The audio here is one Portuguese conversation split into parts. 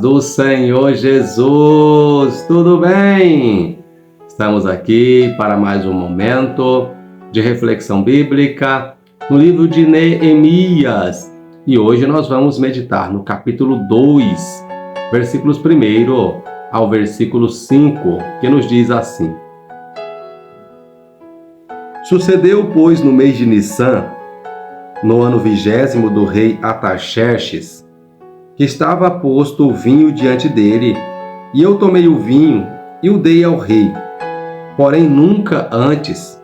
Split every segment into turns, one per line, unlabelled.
do Senhor Jesus, tudo bem? Estamos aqui para mais um momento de reflexão bíblica no livro de Neemias e hoje nós vamos meditar no capítulo 2, versículos 1 ao versículo 5, que nos diz assim: Sucedeu, pois, no mês de Nissan, no ano 20º do rei Artaxerxes, que estava posto o vinho diante dele, e eu tomei o vinho e o dei ao rei. Porém, nunca antes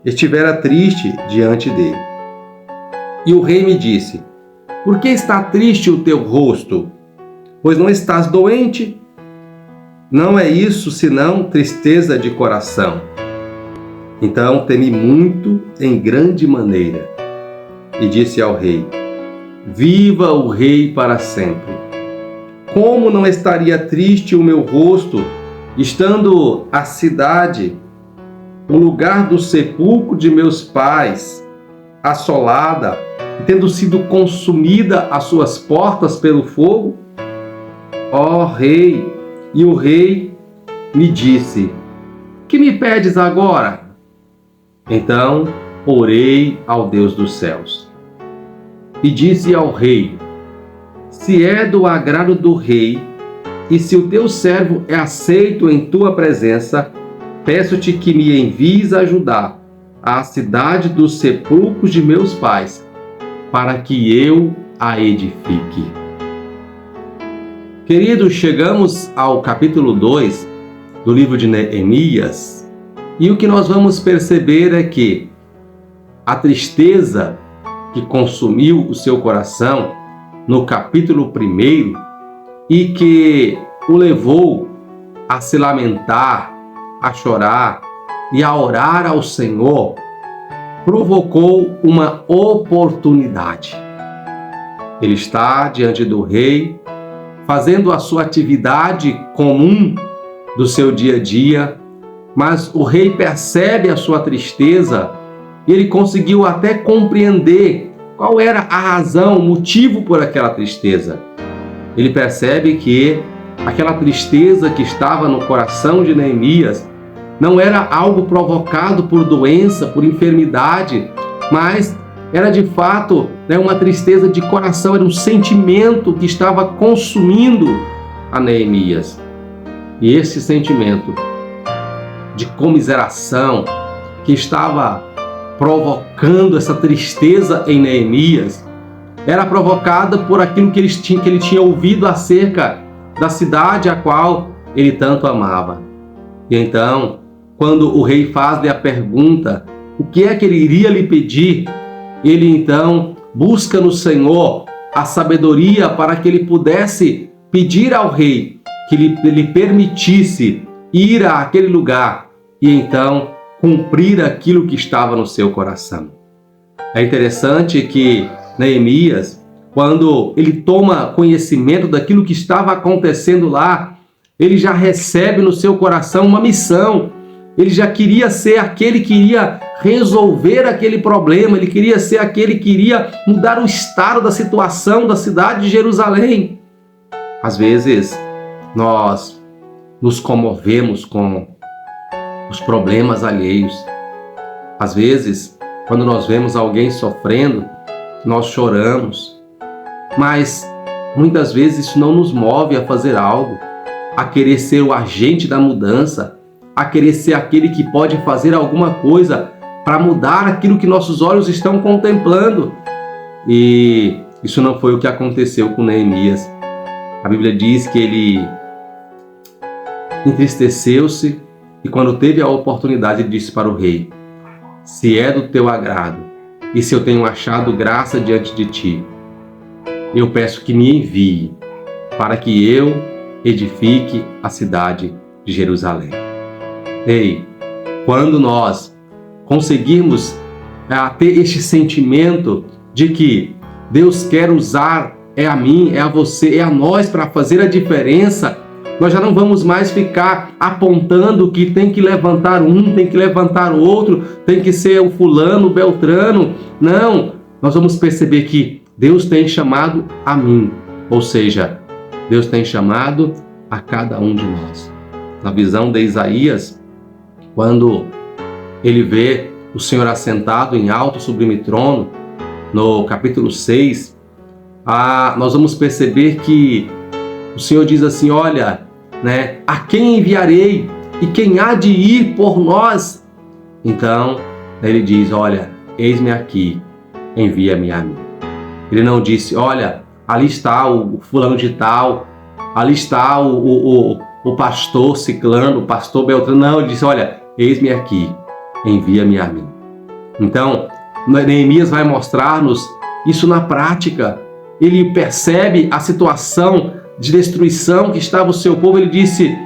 estivera triste diante dele. E o rei me disse: Por que está triste o teu rosto? Pois não estás doente? Não é isso senão tristeza de coração. Então temi muito em grande maneira, e disse ao rei: Viva o rei para sempre! Como não estaria triste o meu rosto, estando a cidade, o lugar do sepulcro de meus pais, assolada, e tendo sido consumida as suas portas pelo fogo? Ó rei! E o rei me disse: Que me pedes agora? Então orei ao Deus dos céus e disse ao rei: Se é do agrado do rei, e se o teu servo é aceito em tua presença, peço-te que me envies ajudar a cidade dos sepulcros de meus pais, para que eu a edifique. Queridos, chegamos ao capítulo 2 do livro de Neemias, e o que nós vamos perceber é que a tristeza que consumiu o seu coração no capítulo 1 e que o levou a se lamentar, a chorar e a orar ao Senhor, provocou uma oportunidade. Ele está diante do rei, fazendo a sua atividade comum do seu dia a dia, mas o rei percebe a sua tristeza e ele conseguiu até compreender qual era a razão, o motivo por aquela tristeza. Ele percebe que aquela tristeza que estava no coração de Neemias não era algo provocado por doença, por enfermidade, mas era de fato uma tristeza de coração, era um sentimento que estava consumindo a Neemias. E esse sentimento de comiseração que estava provocando essa tristeza em Neemias era provocada por aquilo que ele tinha ouvido acerca da cidade a qual ele tanto amava. E então, quando o rei faz-lhe a pergunta, o que é que ele iria lhe pedir, ele então busca no Senhor a sabedoria para que ele pudesse pedir ao rei que lhe permitisse ir àquele lugar e então cumprir aquilo que estava no seu coração. É interessante que Neemias, quando ele toma conhecimento daquilo que estava acontecendo lá, ele já recebe no seu coração uma missão. Ele já queria ser aquele que iria resolver aquele problema, ele queria ser aquele que iria mudar o estado da situação da cidade de Jerusalém. Às vezes, nós nos comovemos com os problemas alheios. Às vezes, quando nós vemos alguém sofrendo, nós choramos. Mas, muitas vezes, isso não nos move a fazer algo, a querer ser o agente da mudança, a querer ser aquele que pode fazer alguma coisa para mudar aquilo que nossos olhos estão contemplando. E isso não foi o que aconteceu com Neemias. A Bíblia diz que ele entristeceu-se e quando teve a oportunidade disse para o rei: Se é do teu agrado e se eu tenho achado graça diante de ti, eu peço que me envie para que eu edifique a cidade de Jerusalém. Ei, quando nós conseguirmos ter este sentimento de que Deus quer usar a mim, a você, a nós para fazer a diferença, nós já não vamos mais ficar apontando que tem que levantar um, tem que levantar o outro, tem que ser o fulano, o beltrano. Não, nós vamos perceber que Deus tem chamado a mim. Ou seja, Deus tem chamado a cada um de nós. Na visão de Isaías, quando ele vê o Senhor assentado em alto sublime trono, no capítulo 6, nós vamos perceber que o Senhor diz assim, olha, né, a quem enviarei e quem há de ir por nós? Então, ele diz, olha, eis-me aqui, envia-me a mim. Ele não disse, olha, ali está o fulano de tal, ali está o pastor ciclano, o pastor Beltrano. Não, ele disse, olha, eis-me aqui, envia-me a mim. Então, Neemias vai mostrar-nos isso na prática. Ele percebe a situação de destruição que estava o seu povo. Ele disse,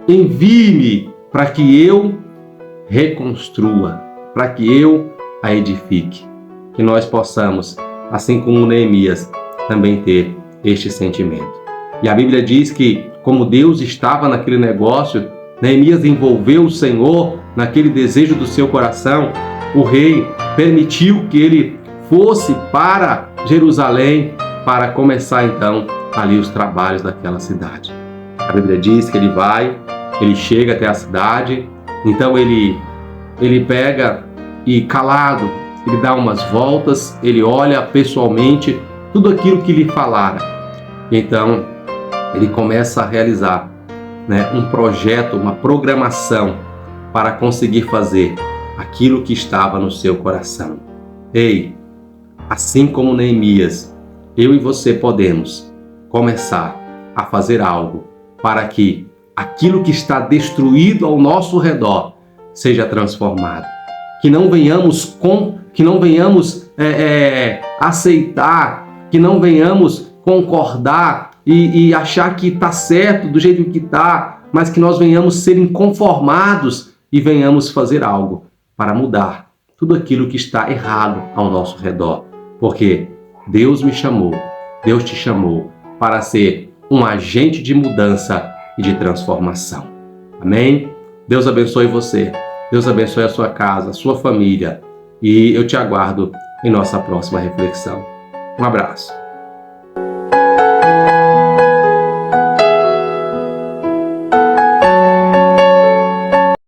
envie-me para que eu reconstrua, para que eu a edifique. Que nós possamos, assim como Neemias, também ter este sentimento. E a Bíblia diz que, como Deus estava naquele negócio, Neemias envolveu o Senhor naquele desejo do seu coração. O rei permitiu que ele fosse para Jerusalém para começar então ali os trabalhos daquela cidade. A Bíblia diz que ele chega até a cidade, então ele pega e calado, ele dá umas voltas, ele olha pessoalmente tudo aquilo que lhe falaram. Então ele começa a realizar, né, um projeto, uma programação para conseguir fazer aquilo que estava no seu coração. Ei, assim como Neemias, eu e você podemos começar a fazer algo para que aquilo que está destruído ao nosso redor seja transformado. Que não venhamos aceitar, que não venhamos concordar e achar que está certo do jeito que está, mas que nós venhamos ser inconformados e venhamos fazer algo para mudar tudo aquilo que está errado ao nosso redor. Porque Deus me chamou, Deus te chamou para ser um agente de mudança e de transformação. Amém? Deus abençoe você, Deus abençoe a sua casa, a sua família, e eu te aguardo em nossa próxima reflexão. Um abraço.